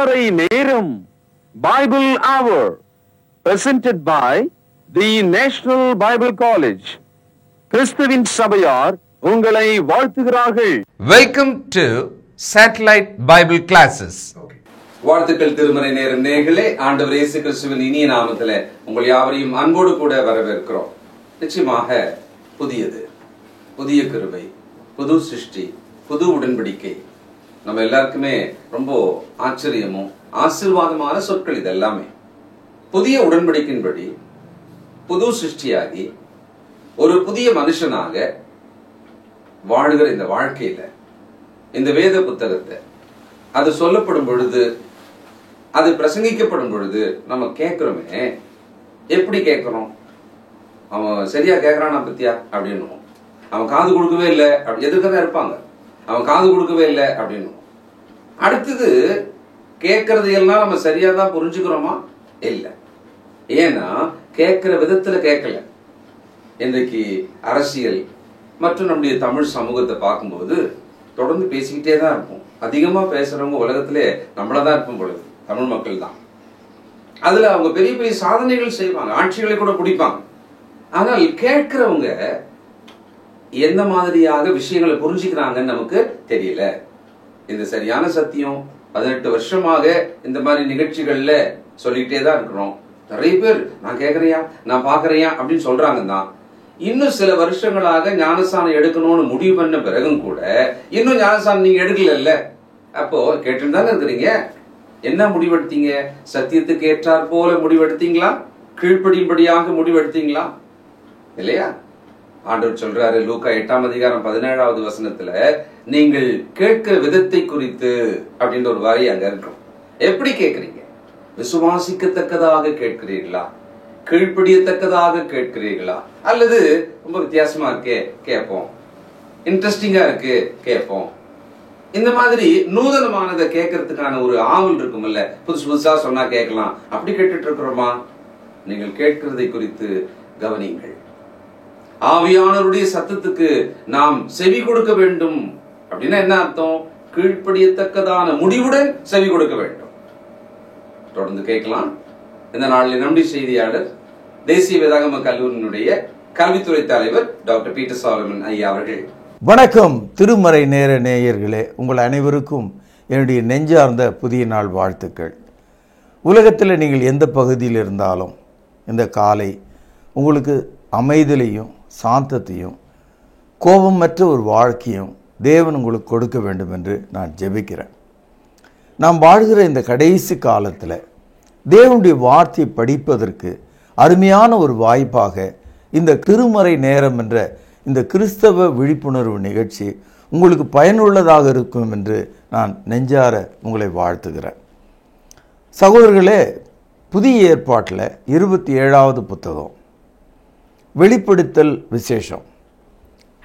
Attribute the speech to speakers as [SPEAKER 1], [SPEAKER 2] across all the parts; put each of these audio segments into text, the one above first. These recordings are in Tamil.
[SPEAKER 1] திருமறை நேரம் பைபிள் அவர் presented by the National Bible College. கிறிஸ்துவின் சபையார் உங்களை வாழ்த்துகிறார்கள்.
[SPEAKER 2] Welcome to Satellite Bible Classes.
[SPEAKER 3] வாழ்த்துக்கள் திருமறை நேரம் நேயர்களே, ஆண்டவர் இயேசு கிறிஸ்துவின் இனிய நாமத்திலே உங்கள் யாவரையும் அன்போடு கூட வரவேற்கிறோம். நிச்சயமாக புதிய கிருபை, புது சிருஷ்டி, புது உடன்படிக்கை நம்ம எல்லாருக்குமே ரொம்ப ஆச்சரியமும் ஆசீர்வாதமான சொற்கள். இது எல்லாமே புதிய உடன்படிக்கையின்படி புது சிருஷ்டியாகி ஒரு புதிய மனுஷனாக வாழ்கிற இந்த வாழ்க்கையில இந்த வேத புத்தகத்தை அது சொல்லப்படும் பொழுது, அது பிரசங்கிக்கப்படும் பொழுது நம்ம கேட்கிறோமே, எப்படி கேட்கிறோம்? அவன் சரியா கேட்கறானா பத்தியா அப்படின்னு, அவன் காது கொடுக்கவே இல்லை எதுக்குதான் இருப்பாங்க, அவன் காது கொடுக்கவே இல்லை அப்படின்னு. அடுத்தது கேட்கறது எல்லாம் நம்ம சரியாதான் புரிஞ்சுக்கிறோமா? இல்லை. ஏன்னா கேட்கிற விதத்துல கேட்கல. இன்றைக்கு அரசியல் மற்றும் நம்முடைய தமிழ் சமூகத்தை பார்க்கும்போது தொடர்ந்து பேசிக்கிட்டே தான் இருப்போம். அதிகமா பேசுறவங்க உலகத்திலே நம்மளதான் இருப்போம் பொழுது தமிழ் மக்கள் தான். அதுல அவங்க பெரிய பெரிய சாதனைகள் செய்வாங்க, ஆட்சிகளை கூட பிடிப்பாங்க. ஆனால் கேட்கிறவங்க எந்த மாதிரியாக விஷயங்களை புரிஞ்சுக்கிறாங்கன்னு நமக்கு தெரியல. இந்த சரியான சத்தியம் 18 வருஷமாக இந்த மாதிரி நிகழ்ச்சிகள்ல சொல்லிக்கிட்டே தான் இருக்கிறோம். நிறைய பேர் நான் கேட்கறியா, நான் பாக்குறியா அப்படின்னு சொல்றாங்க தான். இன்னும் சில வருஷங்களாக ஞானஸ்தானம் எடுக்கணும்னு முடிவு பண்ண பிறகும் கூட இன்னும் ஞானஸ்தானம் நீங்க எடுக்கல. அப்போ கேட்டு தானே இருக்கிறீங்க. என்ன முடிவெடுத்தீங்க? சத்தியத்துக்கு ஏற்றாற் போல முடிவெடுத்தீங்களா? கீழ்ப்படியும்படியாக முடிவெடுத்தீங்களா? இல்லையா? ஆண்டவர் சொல்றாரு லூக்கா 8ஆம் அதிகாரம் 17வது வசனத்துல, நீங்கள் கேட்கிற விதத்தை குறித்து அப்படின்ற ஒரு வரி அங்க இருக்கும். எப்படி கேட்கிறீங்க? விசுவாசிக்கத்தக்கதாக கேட்கிறீர்களா? கீழ்ப்படியத்தக்கதாக கேட்கிறீர்களா? அல்லது ரொம்ப வித்தியாசமா இருக்கே கேட்போம், இன்ட்ரெஸ்டிங்கா இருக்கு கேட்போம், இந்த மாதிரி நூதனமானதை கேட்கறதுக்கான ஒரு ஆவல் இருக்கும்ல, புதுசா சொன்னா கேட்கலாம், அப்படி கேட்டுட்டு இருக்கிறோமா? நீங்கள் கேட்கிறதை குறித்து கவனிங்கள். ஆவியானவருடைய சத்தத்துக்கு நாம் செவி கொடுக்க வேண்டும். அப்படின்னா என்ன அர்த்தம்? கீழ்ப்படியத்தக்கதான முடிவுடன் செவி கொடுக்க வேண்டும். தொடர்ந்து கேட்கலாம். இந்த நாளில் நம்முடைய செய்தியாளர், தேசிய வேதாகம கல்லூரியினுடைய கல்வித்துறை தலைவர் டாக்டர் பீட்டர் சாலமன் ஐயா அவர்கள்.
[SPEAKER 4] வணக்கம் திருமறை நேர நேயர்களே, உங்கள் அனைவருக்கும் என்னுடைய நெஞ்சார்ந்த புதிய நாள் வாழ்த்துக்கள். உலகத்தில் நீங்கள் எந்த பகுதியில் இருந்தாலும் இந்த காலை உங்களுக்கு அமைதலையும் சாந்தத்தையும் கோபமற்ற ஒரு வாழ்க்கையும் தேவன் உங்களுக்கு கொடுக்க வேண்டும் என்று நான் ஜெபிக்கிறேன். நாம் வாழ்கிற இந்த கடைசி காலத்தில் தேவனுடைய வார்த்தையை படிப்பதற்கு அருமையான ஒரு வாய்ப்பாக இந்த திருமறை நேரம் என்ற இந்த கிறிஸ்தவ விழிப்புணர்வு நிகழ்ச்சி உங்களுக்கு பயனுள்ளதாக இருக்கும் என்று நான் நெஞ்சார உங்களை வாழ்த்துகிறேன். சகோதரர்களே, புதிய ஏற்பாட்டில் 27வது புத்தகம் வெளிப்படுத்தல் விசேஷம்.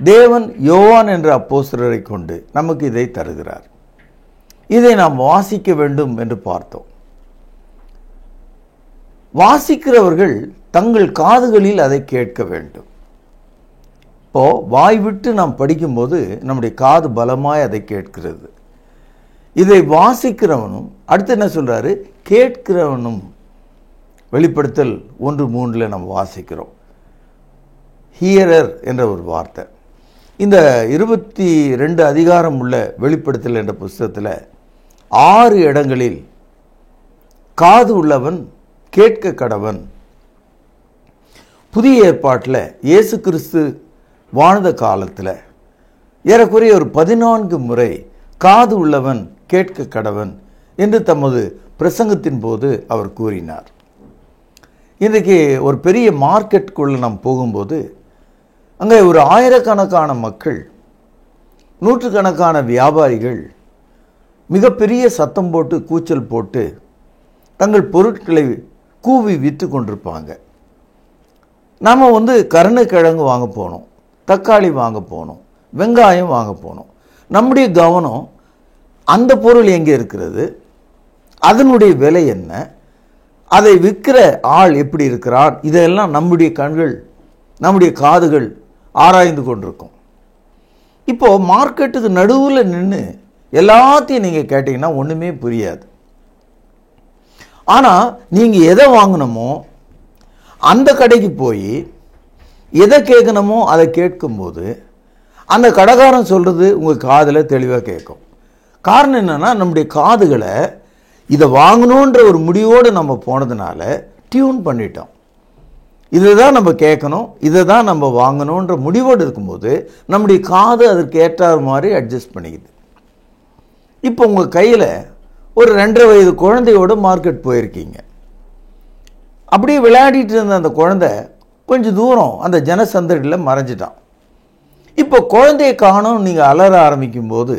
[SPEAKER 4] தேவன் யோவான் என்ற அப்போஸ்தலரை கொண்டு நமக்கு இதை தருகிறார். இதை நாம் வாசிக்க வேண்டும் என்று பார்த்தோம். வாசிக்கிறவர்கள் தங்கள் காதுகளில் அதை கேட்க வேண்டும். இப்போ வாய் விட்டு நாம் படிக்கும்போது நம்முடைய காது பலமாய் அதை கேட்கிறது. இதை வாசிக்கிறவனும் அடுத்து என்ன சொல்றாரு? கேட்கிறவனும். வெளிப்படுத்தல் 1:3 நாம் வாசிக்கிறோம். ஹியரர் என்ற ஒரு வார்த்தை. இந்த 22 அதிகாரம் உள்ள வெளிப்படுத்தல் என்ற புஸ்தகத்தில் 6 இடங்களில் காது உள்ளவன் கேட்க கடவன். புதிய ஏற்பாட்டில் இயேசு கிறிஸ்து வாழ்ந்த காலத்தில் ஏறக்குறைய ஒரு 14 முறை காது உள்ளவன் கேட்க கடவன் என்று தமது பிரசங்கத்தின் போது அவர் கூறினார். இன்றைக்கு ஒரு பெரிய மார்க்கெட்டுக்குள்ளே நாம் போகும்போது அங்கே ஒரு ஆயிரக்கணக்கான மக்கள், நூற்றுக்கணக்கான வியாபாரிகள் மிகப்பெரிய சத்தம் போட்டு கூச்சல் போட்டு தங்கள் பொருட்களை கூவி விற்று கொண்டிருப்பாங்க. நாம் கருணைக்கிழங்கு வாங்க போனோம், தக்காளி வாங்க போனோம், வெங்காயம் வாங்க போனோம். நம்முடைய கவனம் அந்த பொருள் எங்கே இருக்கிறது, அதனுடைய விலை என்ன, அதை விற்கிற ஆள் எப்படி இருக்கிறான், இதெல்லாம் நம்முடைய கண்கள் நம்முடைய காதுகள் ஆராய்ந்து கொண்டிருக்கும். இப்போது மார்க்கெட்டுக்கு நடுவில் நின்று எல்லாத்தையும் நீங்கள் கேட்டிங்கன்னா ஒன்றுமே புரியாது. ஆனால் நீங்கள் எதை வாங்கணுமோ அந்த கடைக்கு போய் எதை கேட்கணுமோ அதை கேட்கும்போது அந்த கடைக்காரன் சொல்கிறது உங்கள் காதில் தெளிவாக கேட்கும். காரணம் என்னென்னா, நம்முடைய காதுகளை இதை வாங்கணுன்ற ஒரு முடிவோடு நம்ம போனதுனால டியூன் பண்ணிட்டோம். இதை தான் நம்ம கேட்கணும், இதை தான் நம்ம வாங்கணுன்ற முடிவோடு இருக்கும்போது நம்முடைய காது அதற்கு ஏற்ற மாதிரி அட்ஜஸ்ட் பண்ணிக்குது. இப்போ உங்கள் கையில் ஒரு 2.5 வயது குழந்தையோட மார்க்கெட் போயிருக்கீங்க. அப்படியே விளையாடிட்டு இருந்த அந்த குழந்தை கொஞ்சம் தூரம் அந்த ஜனசந்தடியில் மறைஞ்சிட்டான். இப்போ குழந்தையை காணோம் நீங்கள் அலற ஆரம்பிக்கும்போது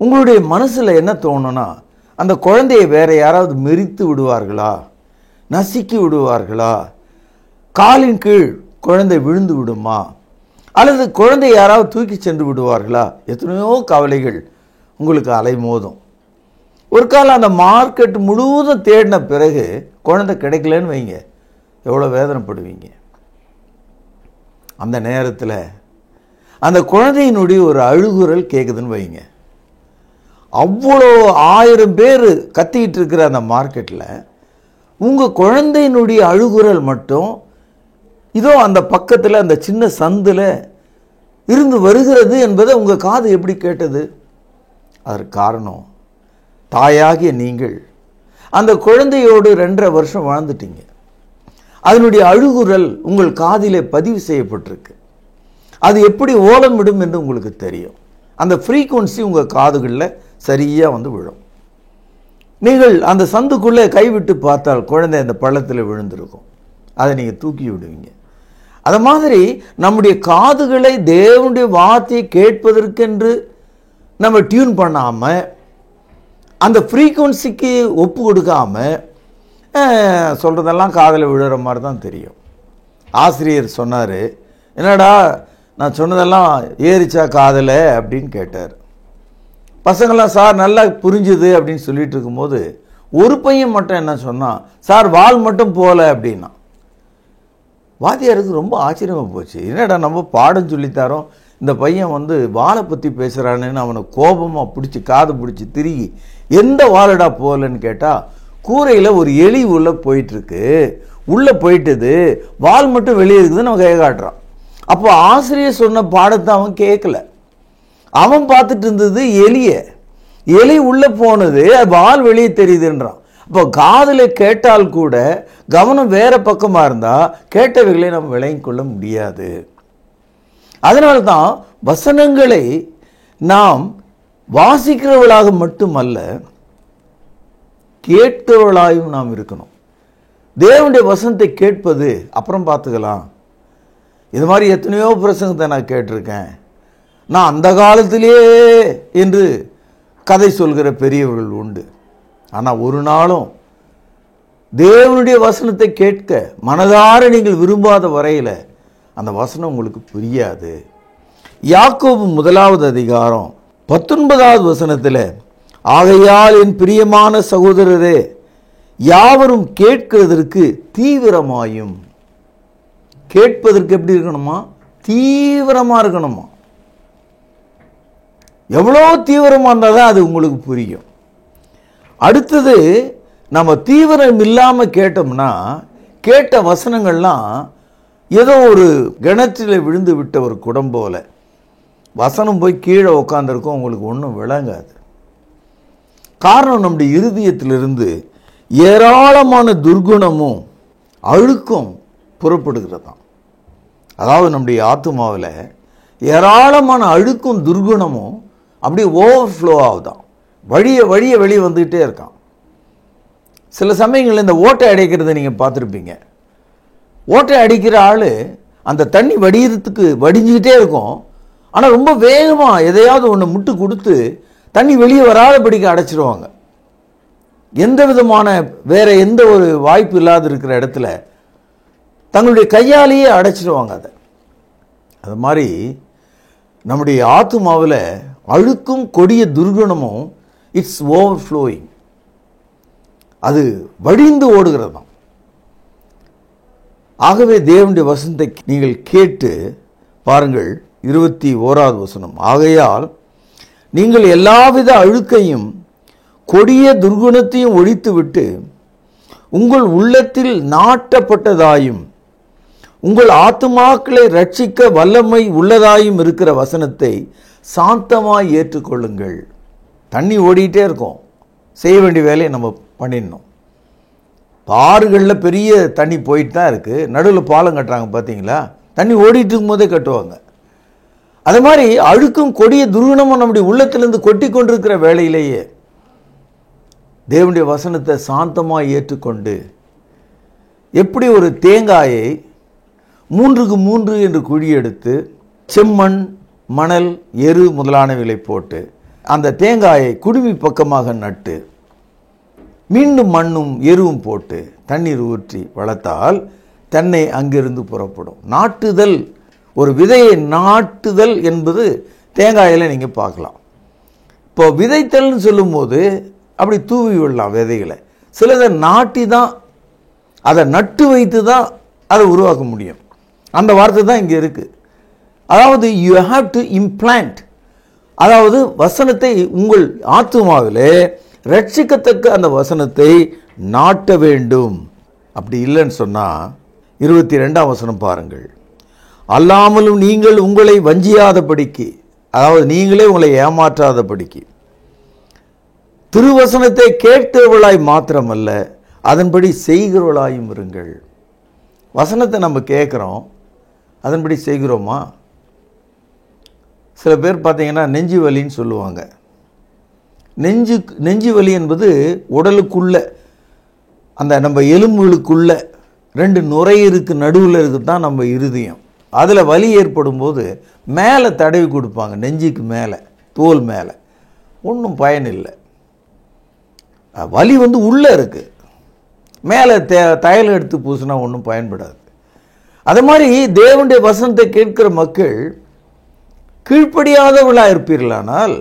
[SPEAKER 4] உங்களுடைய மனசில் என்ன தோணுன்னா, அந்த குழந்தையை வேற யாராவது மெரித்து விடுவார்களா, நசுக்கி விடுவார்களா, காலின் கீழ் குழந்தை விழுந்து விடுமா, அல்லது குழந்தை யாராவது தூக்கி சென்று விடுவார்களா, எத்தனையோ கவலைகள் உங்களுக்கு அலைமோதும். ஒரு காலம் அந்த மார்க்கெட் முழுவதும் தேடின பிறகு குழந்தை கிடைக்கலன்னு வைங்க, எவ்வளோ வேதனைப்படுவீங்க. அந்த நேரத்தில் அந்த குழந்தையினுடைய ஒரு அழுகுரல் கேட்குதுன்னு வைங்க, அவ்வளோ 1000 பேர் கத்திக்கிட்டு இருக்கிற அந்த மார்க்கெட்டில் உங்கள் குழந்தையினுடைய அழுகுரல் மட்டும் இதோ அந்த பக்கத்தில் அந்த சின்ன சந்தில் இருந்து வருகிறது என்பதை உங்கள் காது எப்படி கேட்டது? அதற்கு காரணம், தாயாகிய நீங்கள் அந்த குழந்தையோடு 2.5 வருஷம் வாழ்ந்துட்டீங்க. அதனுடைய அழுகுரல் உங்கள் காதிலே பதிவு செய்யப்பட்டிருக்கு. அது எப்படி ஓலமிடும் என்று உங்களுக்கு தெரியும். அந்த ஃப்ரீக்குவன்சி உங்கள் காதுகளில் சரியாக வந்து விழும். நீங்கள் அந்த சந்துக்குள்ளே கைவிட்டு பார்த்தால் குழந்தை அந்த பள்ளத்தில் விழுந்திருக்கும், அதை நீங்கள் தூக்கி விடுவீங்க. அது மாதிரி நம்முடைய காதுகளை தேவனுடைய வார்த்தையை கேட்பதற்கென்று நம்ம டியூன் பண்ணாமல், அந்த ஃப்ரீக்குவன்சிக்கு ஒப்பு கொடுக்காமல் சொல்கிறதெல்லாம் காதில் விழுற மாதிரி தான் தெரியும். ஆசிரியர் சொன்னார், என்னடா நான் சொன்னதெல்லாம் ஏறிச்சா காதில் அப்படின்னு கேட்டார். பசங்களாம் சார் நல்லா புரிஞ்சுது அப்படின்னு சொல்லிட்டு இருக்கும்போது ஒரு பையன் மட்டும் என்ன சொன்னான், சார் வால் மட்டும் போகல அப்படின்னா. வாத்தியாருக்கு ரொம்ப ஆச்சரியமாக போச்சு. என்னடா நம்ம பாடம் சொல்லித்தாரோம், இந்த பையன் வந்து வாழை பற்றி பேசுகிறான்னு அவனை கோபமாக பிடிச்சி காது பிடிச்சி திருகி எந்த வாழடா போகலன்னு கேட்டால், கூரையில் ஒரு எலி உள்ளே போயிட்டுருக்கு, உள்ளே போயிட்டுது, வால் மட்டும் வெளியே இருக்குதுன்னு அவன் கை காட்டுறான். அப்போ ஆசிரியர் சொன்ன பாடத்தை அவன் கேட்கல, அவன் பார்த்துட்டு இருந்தது எலி உள்ளே போனது, வால் வெளியே தெரியுதுன்றான். அப்போ காதில் கேட்டால் கூட கவனம் வேற பக்கமாக இருந்தால் கேட்டவைகளை நம்ம விளங்கிக் கொள்ள முடியாது. அதனால்தான் வசனங்களை நாம் வாசிக்கிறவர்களாக மட்டுமல்ல, கேட்கிறவர்களாகவும் நாம் இருக்கணும். தேவனுடைய வசனத்தை கேட்பது அப்புறம் பார்த்துக்கலாம். இது மாதிரி எத்தனையோ பிரசங்கத்தை நான் கேட்டிருக்கேன். நான் அந்த காலத்திலே என்று கதை சொல்கிற பெரியவர்கள் உண்டு. ஆனால் ஒரு நாளும் தேவனுடைய வசனத்தை கேட்க மனதார நீங்கள் விரும்பாத வரையில் அந்த வசனம் உங்களுக்கு புரியாது. யாக்கோபு 1வது அதிகாரம் 19வது வசனத்தில், ஆகையால் என் பிரியமான சகோதரரே யாவரும் கேட்கிறதற்கு தீவிரமாயும், கேட்பதற்கு எப்படி இருக்கணுமா, தீவிரமாக இருக்கணுமா. எவ்வளோ தீவிரமாக இருந்தால் தான் அது உங்களுக்கு புரியும். அடுத்தது, நம்ம தீவிரம் இல்லாமல் கேட்டோம்னா கேட்ட வசனங்கள்லாம் ஏதோ ஒரு கிணற்றில் விழுந்து விட்ட ஒரு குடம் போல, வசனம் போய் கீழே உட்காந்துருக்கும், உங்களுக்கு ஒன்றும் விளங்காது. காரணம், நம்முடைய இருதயத்திலிருந்து ஏராளமான துர்குணமும் அழுக்கும் புறப்படுகிறதாம். அதாவது நம்முடைய ஆத்துமாவில் ஏராளமான அழுக்கும் துர்குணமும் அப்படியே ஓவர்ஃப்ளோ ஆகுதான், வழிய வெளியே வந்துக்கிட்டே இருக்கான். சில சமயங்களில் இந்த ஓட்டை அடைக்கிறத நீங்கள் பார்த்துருப்பீங்க. ஓட்டை அடிக்கிற ஆள் அந்த தண்ணி வடிகிறதுக்கு வடிஞ்சிக்கிட்டே இருக்கும், ஆனால் ரொம்ப வேகமாக எதையாவது ஒன்று முட்டு கொடுத்து தண்ணி வெளியே வராதபடிக்கு அடைச்சிடுவாங்க. எந்த விதமான வேற எந்த ஒரு வாய்ப்பு இல்லாத இருக்கிற இடத்துல தங்களுடைய கையாலேயே அடைச்சிடுவாங்க அதை. அது மாதிரி நம்முடைய ஆத்துமாவில் அழுக்கும் கொடிய துர்குணமும் இட்ஸ் ஓவர்ஃப்ளோயிங், அது வடிந்து ஓடுகிறதாம். ஆகவே தேவனுடைய வசனத்தை நீங்கள் கேட்டு பாருங்கள். 21வது வசனம், ஆகையால் நீங்கள் எல்லாவித அழுக்கையும் கொடிய துர்குணத்தையும் ஒழித்துவிட்டு உங்கள் உள்ளத்தில் நாட்டப்பட்டதாயும் உங்கள் ஆத்துமாக்களை ரட்சிக்க வல்லமை உள்ளதாயும் இருக்கிற வசனத்தை சாந்தமாய் ஏற்றுக்கொள்ளுங்கள். தண்ணி ஓடிட்டே இருக்கும், செய்ய வேண்டிய வேலையை நம்ம பண்ணிடணும். ஆறுகளில் பெரிய தண்ணி போயிட்டு தான் இருக்குது, நடுவில் பாலம் கட்டுறாங்க பார்த்தீங்களா, தண்ணி ஓடிட்டு இருக்கும்போதே கட்டுவாங்க. அது மாதிரி அழுக்கும் கொடிய துர்குணமும் நம்முடைய உள்ளத்திலிருந்து கொட்டி கொண்டிருக்கிற வேளையிலேயே தேவனுடைய வசனத்தை சாந்தமாக ஏற்றுக்கொண்டு, எப்படி ஒரு தேங்காயை 3க்கு 3 என்று குழி எடுத்து செம்மண், மணல், எரு முதலானவைகளை போட்டு அந்த தேங்காயை குடுமி பக்கமாக நட்டு மீண்டும் மண்ணும் எருவும் போட்டு தண்ணீர் ஊற்றி வளர்த்தால் தென்னை அங்கிருந்து புறப்படும். நாட்டுதல், ஒரு விதையை நாட்டுதல் என்பது தேங்காயில் நீங்கள் பார்க்கலாம். இப்போ விதைத்தல்னு சொல்லும்போது அப்படி தூவி விடலாம் விதைகளை. சிலதை நாட்டி தான், அதை நட்டு வைத்து தான் அதை உருவாக்க முடியும். அந்த வார்த்தை தான் இங்கே இருக்குது. அதாவது யூ ஹாவ் டு இம்ப்ளான்ட், அதாவது வசனத்தை உங்கள் ஆத்துமாவிலே ரட்சிக்கத்தக்க அந்த வசனத்தை நாட்ட வேண்டும். அப்படி இல்லைன்னு சொன்னால் 22ஆம் வசனம் பாருங்கள். அல்லாமலும் நீங்கள் உங்களை வஞ்சியாதபடிக்கு, அதாவது நீங்களே உங்களை ஏமாற்றாதபடிக்கு திருவசனத்தை கேட்கிறவர்களாய் மாத்திரமல்ல அதன்படி செய்கிறவர்களாயும் இருங்கள். வசனத்தை நம்ம கேட்குறோம், அதன்படி செய்கிறோமா? சில பேர் பார்த்தீங்கன்னா நெஞ்சு வலின்னு சொல்லுவாங்க. நெஞ்சு வலி என்பது உடலுக்குள்ள, அந்த நம்ம எலும்புகளுக்குள்ள 2 நுரையீருக்கு நடுவில் இருக்குது தான் நம்ம இருதயம். அதில் வலி ஏற்படும் போது மேலே தடவி கொடுப்பாங்க, நெஞ்சுக்கு மேலே, தோல் மேலே. ஒன்றும் பயன் இல்லை. வலி உள்ளே இருக்குது, மேலே தையல் எடுத்து பூசினா ஒன்றும் பயன்படாது. அது மாதிரி தேவனுடைய வசனத்தை கேட்கிற மக்கள் கீழ்ப்படியாதவர்களாக இருப்பீர்களானால்,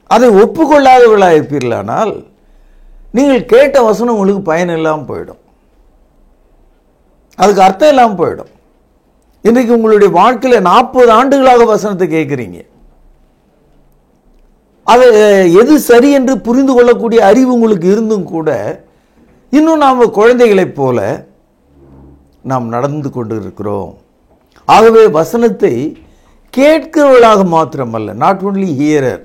[SPEAKER 4] அதை ஒப்புக்கொள்ளாதவர்களாக இருப்பீர்களானால் நீங்கள் கேட்ட வசனம் உங்களுக்கு பயன் இல்லாமல் போயிடும், அதுக்கு அர்த்தம் இல்லாமல் போயிடும். இன்றைக்கு உங்களுடைய வாழ்க்கையில் 40 ஆண்டுகளாக வசனத்தை கேட்குறீங்க, அது எது சரி என்று புரிந்து கொள்ளக்கூடிய அறிவு உங்களுக்கு இருந்தும் கூட இன்னும் நாம் குழந்தைகளைப் போல நாம் நடந்து கொண்டு இருக்கிறோம். ஆகவே வசனத்தை கேட்கிறவர்களாக மாத்திரமல்ல, not only hearer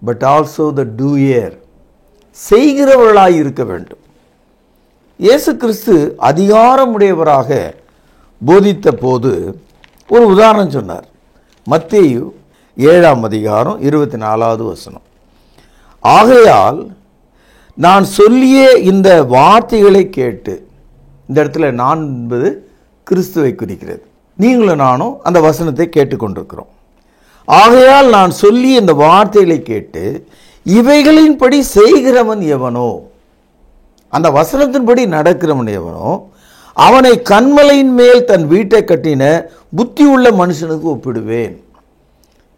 [SPEAKER 4] but also the doer, செய்கிறவர்களாக இருக்க வேண்டும். இயேசு கிறிஸ்து அதிகாரமுடையவராக போதித்த போது ஒரு உதாரணம் சொன்னார். மத்தேயு 7ஆம் அதிகாரம் 24வது வசனம். ஆகையால் நான் சொல்லிய இந்த வார்த்தைகளை கேட்டு, இந்த இடத்துல நான் என்பது கிறிஸ்துவை குறிக்கிறது. நீங்களும் நானும் அந்த வசனத்தை கேட்டுக்கொண்டிருக்கிறோம். ஆகையால் நான் சொல்லி இந்த வார்த்தைகளை கேட்டு இவைகளின்படி செய்கிறவன் எவனோ, அந்த வசனத்தின்படி நடக்கிறவன் எவனோ அவனை கன்மலையின் மேல் தன் வீட்டை கட்டின புத்தி உள்ள மனுஷனுக்கு ஒப்பிடுவேன்.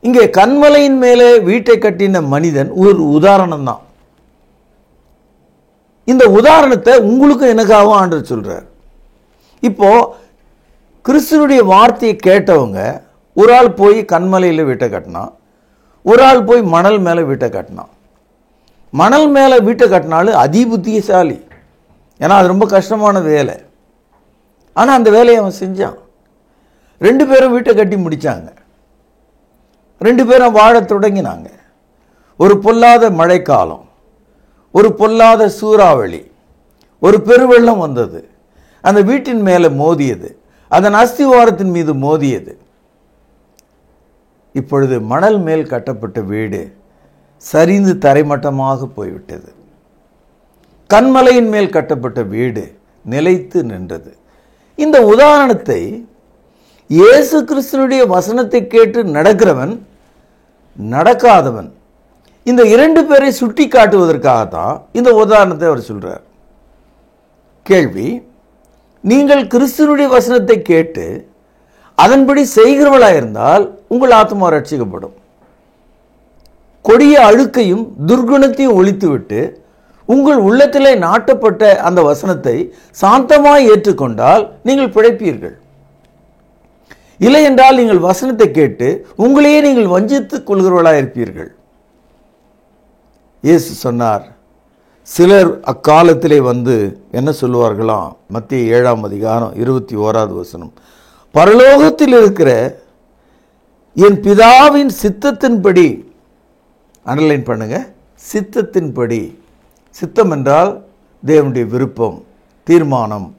[SPEAKER 4] இங்கே கன்மலையின் மேலே வீட்டை கட்டின மனிதன் ஒரு உதாரணம் தான். இந்த உதாரணத்தை உங்களுக்கும் எனக்காகவும் ஆண்டவர் சொல்றார். இப்போ கிறிஸ்துவனுடைய வார்த்தையை கேட்டவங்க, ஒரு ஆள் போய் கன்மலையில் வீட்டை கட்டினான், ஒரு ஆள் போய் மணல் மேலே வீட்டை கட்டினான். மணல் மேலே வீட்டை கட்டினாலும் அதிபுத்திசாலி, ஏன்னா அது ரொம்ப கஷ்டமான வேலை. ஆனால் அந்த வேலையை அவன் செஞ்சான். 2 பேரும் வீட்டை கட்டி முடித்தாங்க, 2 பேரும் வாழ தொடங்கினாங்க. ஒரு பொல்லாத மழைக்காலம், ஒரு பொல்லாத சூறாவளி, ஒரு பெருவெள்ளம் வந்தது, அந்த வீட்டின் மேலே மோதியது, அதன் அஸ்திவாரத்தின் மீது மோதியது. இப்பொழுது மணல் மேல் கட்டப்பட்ட வீடு சரிந்து தரைமட்டமாக போய்விட்டது. கன்மலையின் மேல் கட்டப்பட்ட வீடு நிலைத்து நின்றது. இந்த உதாரணத்தை இயேசு கிறிஸ்துவினுடைய வசனத்தை கேட்டு நடக்கிறவன், நடக்காதவன், இந்த 2 பேரை சுட்டி காட்டுவதற்காகத்தான் இந்த உதாரணத்தை அவர் சொல்றார். கேள்வி: நீங்கள் கிறிஸ்துவினுடைய வசனத்தை கேட்டு அதன்படி செய்கிறவர்களாக இருந்தால் உங்கள் ஆத்மா ரட்சிக்கப்படும். கொடிய அழுக்கையும் துர்குணத்தையும் ஒழித்துவிட்டு உங்கள் உள்ளத்திலே நாட்டப்பட்ட அந்த வசனத்தை சாந்தமாய் ஏற்றுக்கொண்டால் நீங்கள் பிழைப்பீர்கள். இல்லை என்றால் நீங்கள் வசனத்தை கேட்டு உங்களையே நீங்கள் வஞ்சித்துக் கொள்கிறவர்களாக இருப்பீர்கள். இயேசு சொன்னார், சிலர் அக்காலத்திலே வந்து என்ன சொல்லுவார்களாம்? மத்திய 7ஆம் அதிகாரம் 21வது வசனம், பரலோகத்தில் இருக்கிற என் பிதாவின் சித்தத்தின்படி, அண்டர்லைன் பண்ணுங்க, சித்தத்தின்படி. சித்தம் என்றால் தேவனுடைய விருப்பம், தீர்மானம்,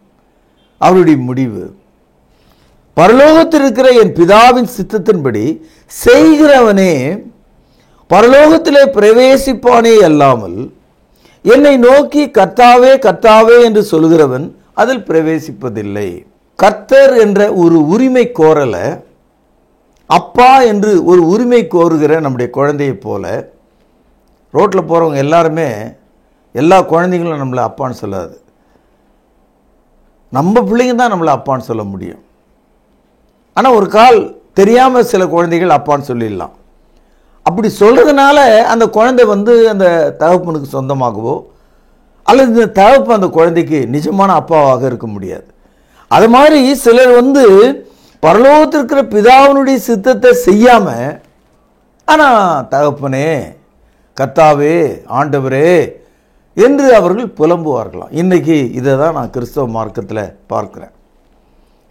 [SPEAKER 4] அவருடைய முடிவு. பரலோகத்தில் இருக்கிற என் பிதாவின் சித்தத்தின்படி செய்கிறவனே பரலோகத்திலே பிரவேசிப்பானே அல்லாமல் என்னை நோக்கி கர்த்தாவே கர்த்தாவே என்று சொல்கிறவன் அதில் பிரவேசிப்பதில்லை. கர்த்தர் என்ற ஒரு உரிமை கோரல, அப்பா என்று ஒரு உரிமை கோருகிற நம்முடைய குழந்தையை போல, ரோட்டில் போகிறவங்க எல்லாருமே எல்லா குழந்தைங்களும் நம்மளை அப்பான்னு சொல்லாது. நம்ம பிள்ளைங்க தான் நம்மளை அப்பான்னு சொல்ல முடியும். ஆனால் ஒரு கால் தெரியாமல் சில குழந்தைகள் அப்பான்னு சொல்லிடலாம். அப்படி சொல்கிறதுனால அந்த குழந்தை வந்து அந்த தகப்பனுக்கு சொந்தமாகவோ அல்லது இந்த தகப்பு அந்த குழந்தைக்கு நிஜமான அப்பாவாக இருக்க முடியாது. அது மாதிரி சிலர் வந்து பரலோகத்தில் இருக்கிற பிதாவினுடைய சித்தத்தை செய்யாமல், ஆனால் தகப்பனே கர்த்தாவே ஆண்டவரே என்று அவர்கள் புலம்புவார்களாம். இன்றைக்கி இதை தான் நான் கிறிஸ்தவ மார்க்கத்தில் பார்க்குறேன்.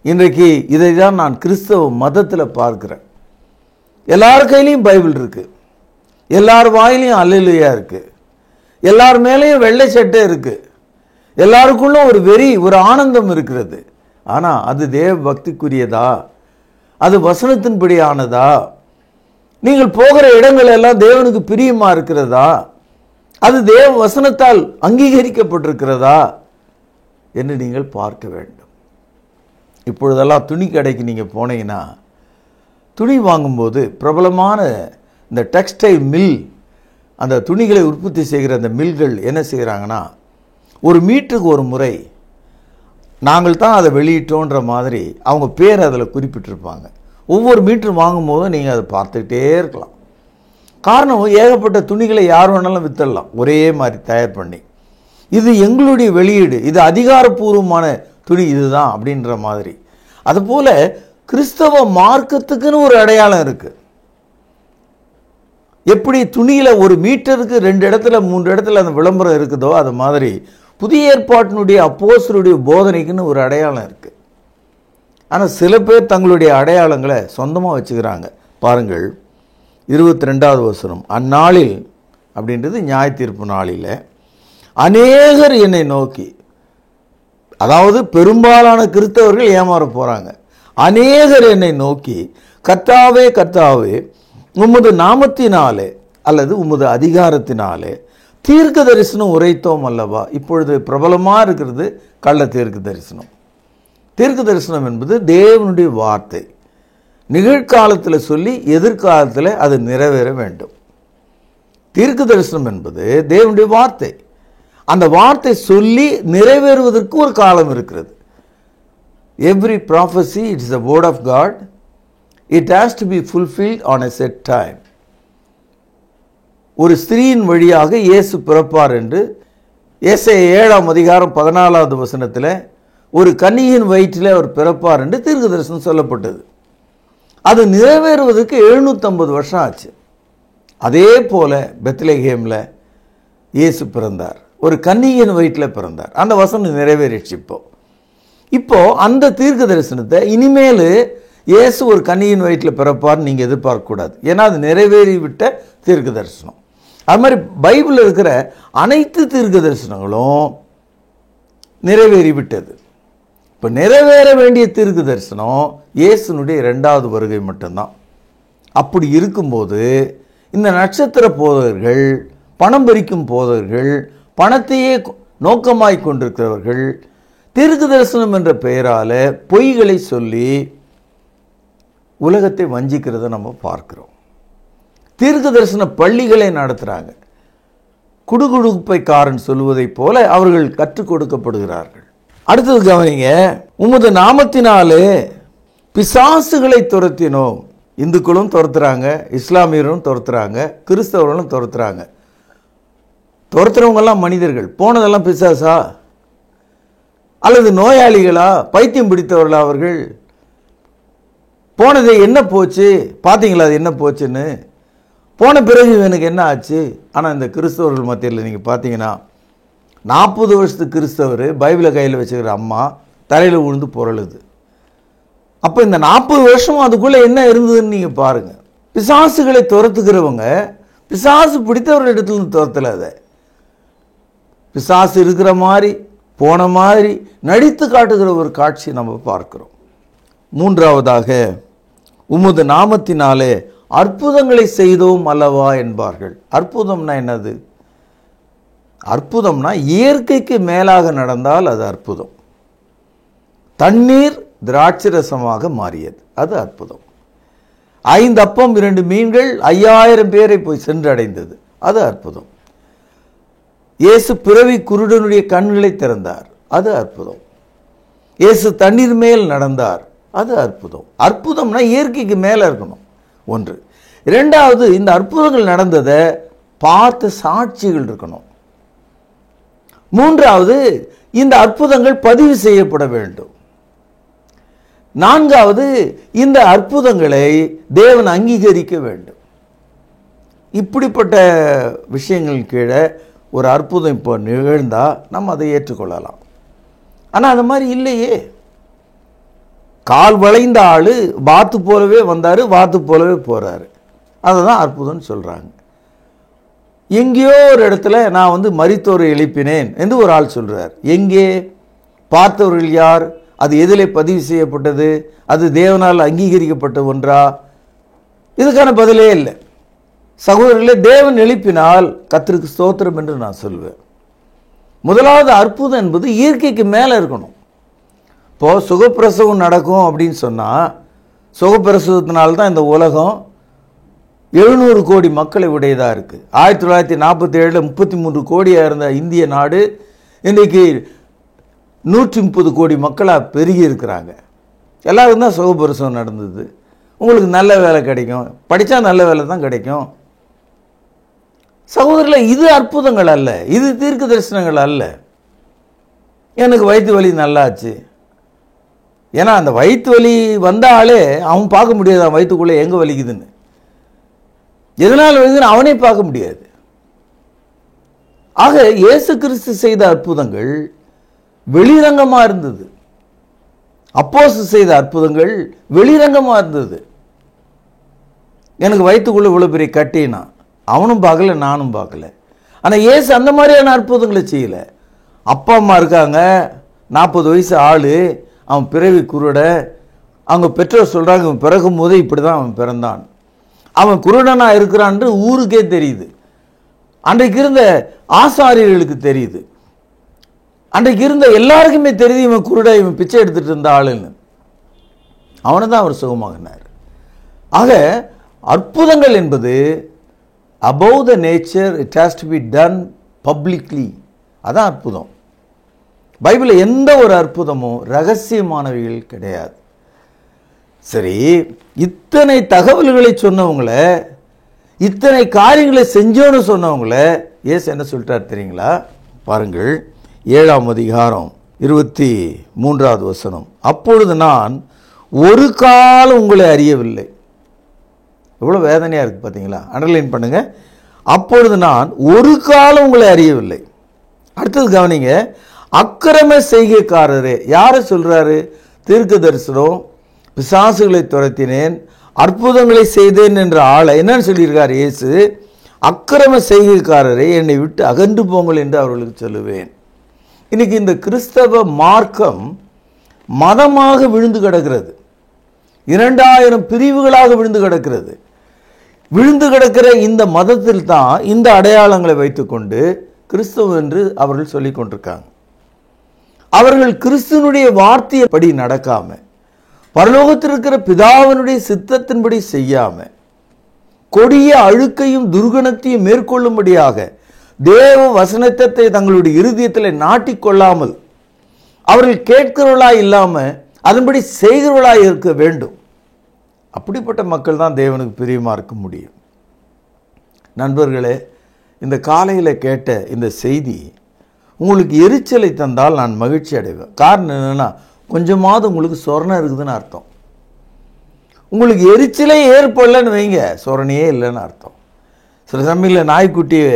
[SPEAKER 4] இன்றைக்கு இதை தான் நான் கிறிஸ்தவ மதத்தில் பார்க்குறேன். எல்லார் கையிலையும் பைபிள் இருக்குது, எல்லார் வாயிலையும் அல்லேலூயா இருக்குது, எல்லார் மேலேயும் வெள்ளை சட்டை இருக்குது, எல்லாருக்குள்ளும் ஒரு வெறி, ஒரு ஆனந்தம் இருக்கிறது. ஆனால் அது தேவ பக்திக்குரியதா? அது வசனத்தின்படி ஆனதா? நீங்கள் போகிற இடங்கள் எல்லாம் தேவனுக்கு பிரியமாக இருக்கிறதா? அது தேவ வசனத்தால் அங்கீகரிக்கப்பட்டிருக்கிறதா என்று நீங்கள் பார்க்க வேண்டும். இப்பொழுதெல்லாம் துணி கடைக்கு நீங்கள் போனீங்கன்னா, துணி வாங்கும்போது பிரபலமான இந்த டெக்ஸ்டைல் மில், அந்த துணிகளை உற்பத்தி செய்கிற அந்த மில்கள் என்ன செய்கிறாங்கன்னா, ஒரு மீட்டருக்கு ஒரு முறை நாங்கள் தான் அதை வெளியிட்டோன்ற மாதிரி அவங்க பேர் அதில் குறிப்பிட்டிருப்பாங்க. ஒவ்வொரு மீட்டர் வாங்கும்போதும் நீங்கள் அதை பார்த்துக்கிட்டே இருக்கலாம். காரணம், ஏகப்பட்ட துணிகளை யார் வேணாலும் விற்றுடலாம் ஒரே மாதிரி தயார் பண்ணி. இது எங்களுடைய வெளியீடு, இது அதிகாரப்பூர்வமான துணி இதுதான் அப்படின்ற மாதிரி. அதுபோல் கிறிஸ்தவ மார்க்கத்துக்குன்னு ஒரு அடையாளம் இருக்குது. எப்படி துணியில் ஒரு மீட்டருக்கு 2 இடத்துல 3 இடத்துல அந்த விளம்பரம் இருக்குதோ, அது மாதிரி புதிய ஏற்பாட்டினுடைய அப்போஸ்தலருடைய போதனைக்குன்னு ஒரு அடையாளம் இருக்குது. ஆனால் சில பேர் தங்களுடைய அடையாளங்களை சொந்தமாக வச்சுக்கிறாங்க. பாருங்கள், 22வது வசனம், அந்நாளில் அப்படின்றது நியாய தீர்ப்பு நாளில் அநேகர் என்னை நோக்கி, அதாவது பெரும்பாலான கிறிஸ்தவர்கள் ஏமாற போகிறாங்க. அநேகர் என்னை நோக்கி கர்த்தாவே கர்த்தாவே உமது நாமத்தினாலே அல்லது உமது அதிகாரத்தினாலே தீர்க்க தரிசனம் உரைத்தோம் அல்லவா? இப்பொழுது பிரபலமாக இருக்கிறது கள்ள தீர்க்க தரிசனம். தீர்க்க தரிசனம் என்பது தேவனுடைய வார்த்தை, நிகழ்காலத்தில் சொல்லி எதிர்காலத்தில் அது நிறைவேற வேண்டும். தீர்க்க தரிசனம் என்பது தேவனுடைய வார்த்தை. அந்த வார்த்தை சொல்லி நிறைவேறுவதற்கு ஒரு காலம் இருக்கிறது. Every prophecy, it is the word of God. It has to be fulfilled on a set time. ஒரு ஸ்திரீயின் வழியாக இயேசு பிறப்பார் என்று ஏசாயா 7ஆம் அதிகாரம் 14வது வசனத்தில் ஒரு கன்னியின் வயிற்றில் அவர் பிறப்பார் என்று தீர்க்க தரிசனம் சொல்லப்பட்டது. அது நிறைவேறுவதற்கு 750 வருஷம் ஆச்சு. அதே போல பெத்லகேமில் இயேசு பிறந்தார், ஒரு கன்னியின் வயிற்றில் பிறந்தார். அந்த வசனம் நிறைவேறிடுச்சு. இப்போ அந்த தீர்க்க தரிசனத்தை இனிமேல் இயேசு ஒரு கன்னியின் வயிற்றில் பிறப்பார்னு நீங்கள் எதிர்பார்க்கக்கூடாது. ஏன்னா அது நிறைவேறிவிட்ட தீர்க்க தரிசனம். அது மாதிரி பைபிளில் இருக்கிற அனைத்து தீர்க்க தரிசனங்களும் நிறைவேறிவிட்டது. இப்போ நிறைவேற வேண்டிய தீர்க்க தரிசனம் இயேசுனுடைய 2வது வருகை மட்டும்தான். அப்படி இருக்கும்போது இந்த நட்சத்திர போதகர்கள், பணம் பறிக்கும் போதகர்கள், பணத்தையே நோக்கமாய் கொண்டிருக்கிறவர்கள் தீர்க்க தரிசனம் என்ற பெயரால் பொய்களை சொல்லி உலகத்தை வஞ்சிக்கிறத நம்ம பார்க்கிறோம். தீர்க்க தரிசன பள்ளிகளை நடத்துகிறாங்க. குடுகுடுப்பைக்காரன் சொல்வதைப் போல அவர்கள் கற்றுக் கொடுக்கப்படுகிறார்கள். அடுத்தது கவனிங்க, உமது நாமத்தினாலே பிசாசுகளை துரத்தினோம். இந்துக்களும் துரத்துறாங்க, இஸ்லாமியரும் துரத்துறாங்க, கிறிஸ்தவர்களும் துரத்துறாங்க. துரத்துறவங்கெல்லாம் மனிதர்கள், போனதெல்லாம் பிசாசா அல்லது நோயாளிகளா, பைத்தியம் பிடித்தவர்களா? அவர்கள் போனது என்ன போச்சு பார்த்தீங்களா? அது என்ன போச்சுன்னு போன பிறகு இவனுக்கு என்ன ஆச்சு? ஆனால் இந்த கிறிஸ்தவர்கள் மத்தியில் நீங்கள் பார்த்தீங்கன்னா 40 வருஷத்து கிறிஸ்தவர் பைபிளை கையில் வச்சுக்கிற அம்மா தலையில் விழுந்து புரளுது. அப்போ இந்த 40 வருஷமும் அதுக்குள்ளே என்ன இருந்ததுன்னு நீங்கள் பாருங்கள். பிசாசுகளை துரத்துக்கிறவங்க பிசாசு பிடித்தவர்களிடத்துலேருந்து துரத்தலை. அதை பிசாசு இருக்கிற மாதிரி போன மாதிரி நடித்து காட்டுகிற ஒரு காட்சி நம்ம பார்க்கிறோம். மூன்றாவதாக, உமது நாமத்தினாலே அற்புதங்களை செய்தோம் அல்லவா என்பார்கள். அற்புதம்னா என்னது? அற்புதம்னா இயற்கைக்கு மேலாக நடந்தால் அது அற்புதம். தண்ணீர் திராட்சரசமாக மாறியது, அது அற்புதம். 5 அப்பம் 2 மீன்கள் 5000 பேரை போய் சென்றடைந்தது, அது அற்புதம். இயேசு பிறவி குருடனுடைய கண்களை திறந்தார், அது அற்புதம். இயேசு தண்ணீர் மேல் நடந்தார், அது அற்புதம். அற்புதம்னா இயற்கைக்கு மேலே இருக்கணும், ஒன்று. இரண்டாவது, இந்த அற்புதங்கள் நடந்ததை பார்த்த சாட்சிகள் இருக்கணும். மூன்றாவது, இந்த அற்புதங்கள் பதிவு செய்யப்பட வேண்டும். நான்காவது, இந்த அற்புதங்களை தேவன் அங்கீகரிக்க வேண்டும். இப்படிப்பட்ட விஷயங்கள் கீழே ஒரு அற்புதம் இப்போ நிகழ்ந்தா நம்ம அதை ஏற்றுக்கொள்ளலாம். ஆனால் அது மாதிரி இல்லையே. கால் வளைந்த ஆள் வாத்து போலவே வந்தார், வாத்து போலவே போகிறாரு, அதை தான் அற்புதம்னு சொல்கிறாங்க. எங்கேயோ ஒரு இடத்துல நான் மரித்தோரை எழுப்பினேன் என்று ஒரு ஆள் சொல்கிறார். எங்கே? பார்த்தவர்கள் யார்? அது எதிலே பதிவு செய்யப்பட்டது? அது தேவனால் அங்கீகரிக்கப்பட்ட ஒன்றா? இதுக்கான பதிலே இல்லை. சகோதரர்களே, தேவன் எழுப்பினால் கர்த்தருக்கு ஸ்தோத்திரம் என்று நான் சொல்வேன். முதலாவது, அற்புதம் என்பது இயற்கைக்கு மேலே இருக்கணும். இப்போது சுகப்பிரசவம் நடக்கும் அப்படின்னு சொன்னால், சுகப்பிரசவத்தினால்தான் இந்த உலகம் 700 கோடி மக்களை உடையதாக இருக்குது. 1947 33 கோடியாக இருந்த இந்திய நாடு இன்றைக்கு 130 கோடி மக்களாக பெருகி இருக்கிறாங்க. எல்லாருக்கும் தான் சுகப்பிரசவம் நடந்தது. உங்களுக்கு நல்ல வேலை கிடைக்கும், படித்தா நல்ல வேலை தான் கிடைக்கும். சகோதரர்களே, இது அற்புதங்கள் அல்ல, இது தீர்க்க தரிசனங்கள் அல்ல. எனக்கு வயிற்று வலி நல்லாச்சு, ஏன்னா அந்த வயிற்று வலி வந்தாலே அவன் பார்க்க முடியாது அவன் வயிற்றுக்குள்ளே எங்கே வலிக்குதுன்னு. எதனால் வலிக்குதுன்னு அவனே பார்க்க முடியாது. ஆக இயேசு கிறிஸ்து செய்த அற்புதங்கள் வெளிரங்கமாக இருந்தது. அப்போஸ்தலர் செய்த அற்புதங்கள் வெளிரங்கமாக இருந்தது. எனக்கு வயிற்றுக்குள்ளே இவ்வளோ பெரிய கட்டினா அவனும் பார்க்கல, நானும் பார்க்கல. ஆனால் இயேசு அந்த மாதிரியான அற்புதங்களை செய்யலை. அப்பா அம்மா இருக்காங்க, 40 வயசு ஆள், அவன் பிறவி குருட. அவங்க பெற்றோர் சொல்கிறாங்க, அவன் பிறக்கும் போதே இப்படி தான் அவன் பிறந்தான், அவன் குருடனாக இருக்கிறான்னு ஊருக்கே தெரியுது. அன்றைக்கு இருந்த ஆசாரியர்களுக்கு தெரியுது, அன்றைக்கு இருந்த எல்லாருக்குமே தெரியுது இவன் குருட, இவன் பிச்சை எடுத்துகிட்டு இருந்த ஆளுன்னு. அவனை தான் அவர் சுகமாகினார். ஆக அற்புதங்கள் என்பது above the nature, it has to be done publicly. அதான் அற்புதம். பைபிளில் எந்த ஒரு அற்புதமும் ரகசியமானவைகள் கிடையாது. சரி, இத்தனை தகவல்களை சொன்னவங்கள, இத்தனை காரியங்களை செஞ்சோன்னு சொன்னவங்கள இயேசு என்ன சொல்லிட்டார் தெரியுங்களா? பாருங்கள், 7ஆம் அதிகாரம் 23வது வசனம். அப்பொழுது நான் ஒரு காலம் உங்களை அறியவில்லை. எவ்வளோ வேதனையாக இருக்குது பார்த்தீங்களா? அண்டர்லைன் பண்ணுங்க. அப்பொழுது நான் ஒரு காலம் உங்களை அறியவில்லை. அடுத்தது கவனிங்க, அக்கிரம செய்கைக்காரரே. யாரை சொல்கிறாரு? தீர்க்க தரிசனம், பிசாசுகளை துரத்தினேன், அற்புதங்களை செய்தேன் என்ற ஆளை என்னன்னு சொல்லியிருக்கார் இயேசு? அக்கிரம செய்கைக்காரரே, என்னை விட்டு அகன்று போங்கள் என்று அவர்களுக்கு சொல்லுவேன். இன்னைக்கு இந்த கிறிஸ்தவ மார்க்கம் மதமாக விழுந்து கிடக்கிறது. 2000 பிரிவுகளாக விழுந்து கிடக்கிறது. விழுந்து கிடக்கிற இந்த மதத்தில் தான் இந்த அடையாளங்களை வைத்துக்கொண்டு கிறிஸ்தவ என்று அவர்கள் சொல்லிக் கொண்டிருக்காங்க. அவர்கள் கிறிஸ்துவனுடைய வார்த்தையப்படி நடக்காம, பரலோகத்தில் இருக்கிற பிதாவினுடைய சித்தத்தின்படி செய்யாம, கொடிய அழுக்கையும் துர்குணத்தையும் மேற்கொள்ளும்படியாக தேவ வசனத்தை தங்களுடைய இருதயத்தில் நாட்டிக்கொள்ளாமல் அவர்கள் கேட்கிறவர்களாய் இல்லாம அதன்படி செய்கிறவர்களாய் இருக்க வேண்டும். அப்படிப்பட்ட மக்கள் தான் தேவனுக்கு பிரியமாக இருக்க முடியும். நண்பர்களே, இந்த காலையில் கேட்ட இந்த செய்தி உங்களுக்கு எரிச்சலை தந்தால் நான் மகிழ்ச்சி அடைவேன். காரணம் என்னென்னா, கொஞ்சமாவது உங்களுக்கு சொரணை இருக்குதுன்னு அர்த்தம். உங்களுக்கு எரிச்சலே ஏற்படலன்னு வைங்க, சொரணையே இல்லைன்னு அர்த்தம். சில சமயங்களில் நாய்க்குட்டியை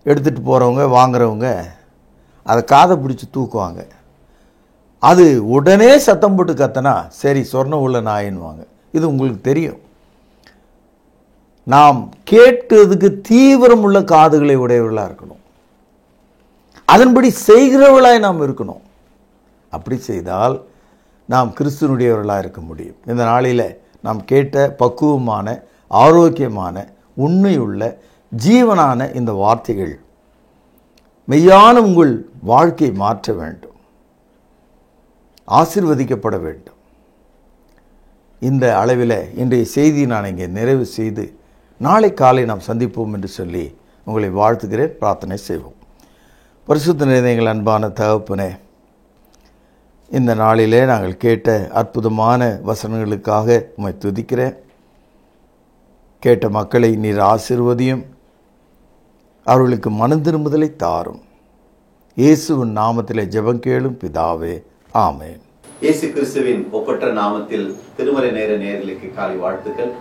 [SPEAKER 4] எடுத்துகிட்டு போகிறவங்க வாங்குறவங்க அதை காதை பிடிச்சி தூக்குவாங்க. அது உடனே சத்தம் போட்டு கத்தனா சரி சொர்ணம் உள்ள நாயின்வாங்க. இது உங்களுக்கு தெரியும். நாம் கேட்கிறதுக்கு தீவிரம் உள்ள காதுகளை உடையவர்களாக இருக்கணும். அதன்படி செய்கிறவர்களாய் நாம் இருக்கணும். அப்படி செய்தால் நாம் கிறிஸ்துவனுடையவர்களாக இருக்க முடியும். இந்த நாளில் நாம் கேட்ட பக்குவமான, ஆரோக்கியமான, உண்மையுள்ள, ஜீவனான இந்த வார்த்தைகள் மெய்யான உங்கள் வாழ்க்கை மாற்ற வேண்டும், ஆசீர்வதிக்கப்பட வேண்டும். இந்த அளவில் இன்றைய செய்தி நான் இங்கே நிறைவு செய்து நாளை காலை நாம் சந்திப்போம் என்று சொல்லி உங்களை வாழ்த்துகிறேன். பிரார்த்தனை செய்வோம். பரிசுத்த நிறைந்த எங்கள் அன்பான தகப்பனே, இந்த நாளிலே நாங்கள் கேட்ட அற்புதமான வசனங்களுக்காக உம்மை துதிக்கிறேன். கேட்ட மக்களை நீர் ஆசீர்வதியும், அவர்களுக்கு மனம் திரும்புதலை தாரும். இயேசுவின் நாமத்திலே ஜெபம் கேளும் பிதாவே, ஆமென்.
[SPEAKER 5] இயேசு கிறிஸ்துவின் ஒப்பற்ற நாமத்தில் திருமறை நேர நேயர்களுக்கு காலை வாழ்த்துக்கள்.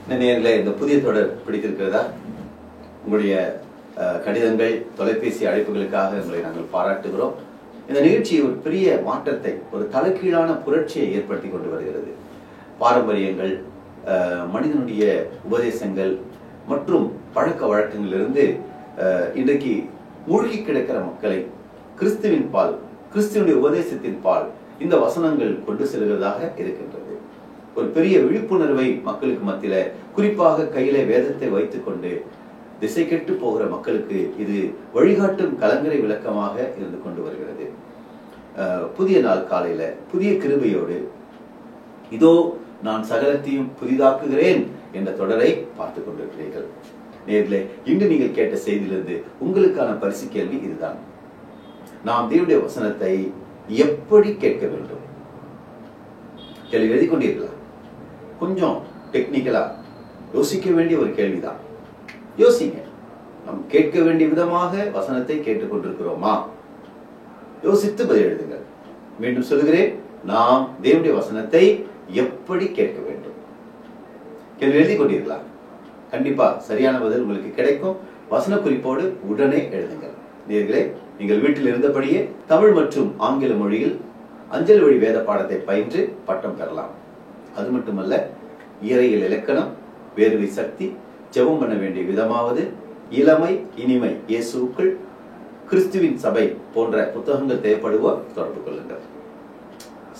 [SPEAKER 5] இந்த நேரில் இந்த புதிய தொடர் பிடித்திருக்கிறதா? உங்களுடைய கடிதங்கள், தொலைபேசி அழைப்புகளுக்காக உங்களை நாங்கள் பாராட்டுகிறோம். இந்த நிகழ்ச்சி ஒரு பெரிய மாற்றத்தை, ஒரு தலைகீழான புரட்சியை ஏற்படுத்தி கொண்டு வருகிறது. பாரம்பரியங்கள், மனிதனுடைய உபதேசங்கள் மற்றும் பழக்க வழக்கங்களிலிருந்து இன்றைக்கு மூழ்கி கிடக்கிற மக்களை கிறிஸ்துவின் பால், கிறிஸ்துவனுடைய உபதேசத்தின் பால் இந்த வசனங்கள் கொண்டு செல்கிறதாக இருக்கின்றது. ஒரு பெரிய விழிப்புணர்வை மக்களுக்கு மத்தியில, குறிப்பாக கையில வேதத்தை வைத்துக் கொண்டு திசை கெட்டு போகிற மக்களுக்கு இது வழிகாட்டும் கலங்கரை விளக்கமாக இருந்து கொண்டு வருகிறது. புதிய நாள் காலையில புதிய கிருபையோடு இதோ நான் சகலத்தையும் புதிதாக்குகிறேன் என்ற தொடரை பார்த்து கொண்டிருக்கிறீர்கள். நேரிலே இன்று நீங்கள் கேட்ட செய்தியிலிருந்து உங்களுக்கான பரிசு கேள்வி இதுதான். நாம் தேவனுடைய வசனத்தை எப்படி கேட்க வேண்டும்? கேள்வி எழுதி கொண்டிருக்கலாம். கொஞ்சம் டெக்னிக்கலா யோசிக்க வேண்டிய ஒரு கேள்விதான். யோசிங்க. நாம் கேட்க வேண்டிய விதமாக வசனத்தை கேட்டுக்கொண்டிருக்கிறோமா? யோசித்து பதில் எழுதுங்கள். மீண்டும் சொல்லுகிறேன், நாம் தேவனுடைய வசனத்தை எப்படி கேட்க வேண்டும்? கேள்வி எழுதி கொண்டிருக்கலாம். கண்டிப்பா சரியான பதில் உங்களுக்கு கிடைக்கும். வசன குறிப்போடு உடனே எழுதுங்கள். நேயர்களே, நீங்கள் வீட்டில் இருந்தபடியே தமிழ் மற்றும் ஆங்கில மொழியில் அஞ்சல் வழி வேத பாடத்தை பயின்று பட்டம் பெறலாம். அது மட்டுமல்ல, இறையியல் இலக்கணம், வேர்வை சக்தி, ஜெபம் பண்ண வேண்டிய விதமாவது, இளமை, இனிமை, இயேசுக்குள், கிறிஸ்துவின் சபை போன்ற புத்தகங்கள் தேவைப்படுவோர் தொடர்பு கொள்ளுங்கள்.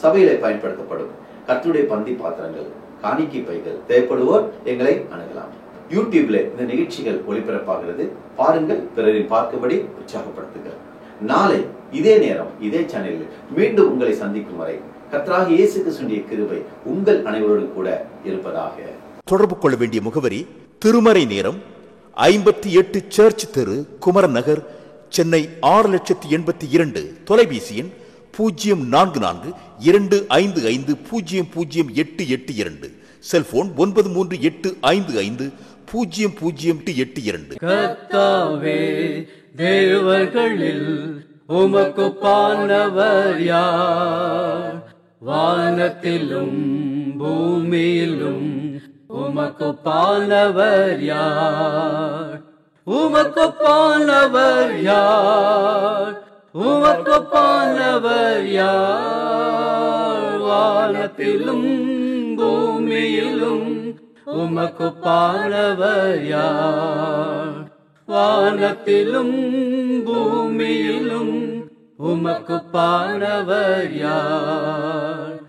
[SPEAKER 5] சபையில பயன்படுத்தப்படும் கர்த்தருடைய பந்தி பாத்திரங்கள், காணிக்கை பைகள் தேவைப்படுவோர் எங்களை அணுகலாம். யூடியூப்ல இந்த நிகழ்ச்சிகள் ஒளிபரப்பாகிறது. பாருங்கள், பிறரில் பார்க்கும்படி உற்சாகப்படுத்துங்கள். நாளை இதே நேரம் இதே சேனலில் மீண்டும் உங்களை சந்திக்கும் வரை கர்த்தராகிய இயேசு கிறிஸ்துவின் கிருபை உங்கள் அனைவரோடும் கூட இருப்பதாக.
[SPEAKER 6] தொடர்பு கொள்ள வேண்டிய முகவரி: திருமறை நேரம், 58 சர்ச் தெரு, குமரன் நகர், சென்னை 6,82,000. தொலைபேசி எண் 044255008882. செல்போன் 9385500882.
[SPEAKER 7] கர்த்தாவே, தேவர்களில் உமக்கு பானவர் யார்? வானத்திலும் பூமியிலும் உமக்கு பானவர் யார்? உமக்கு பானவர் யார்? உமக்கு பானவர் யார்? வானத்திலும் பூமியிலும் உமக்கு பானவர் யார்? வானத்திலும் பூமியிலும் உமக்கு பானவர் யார்?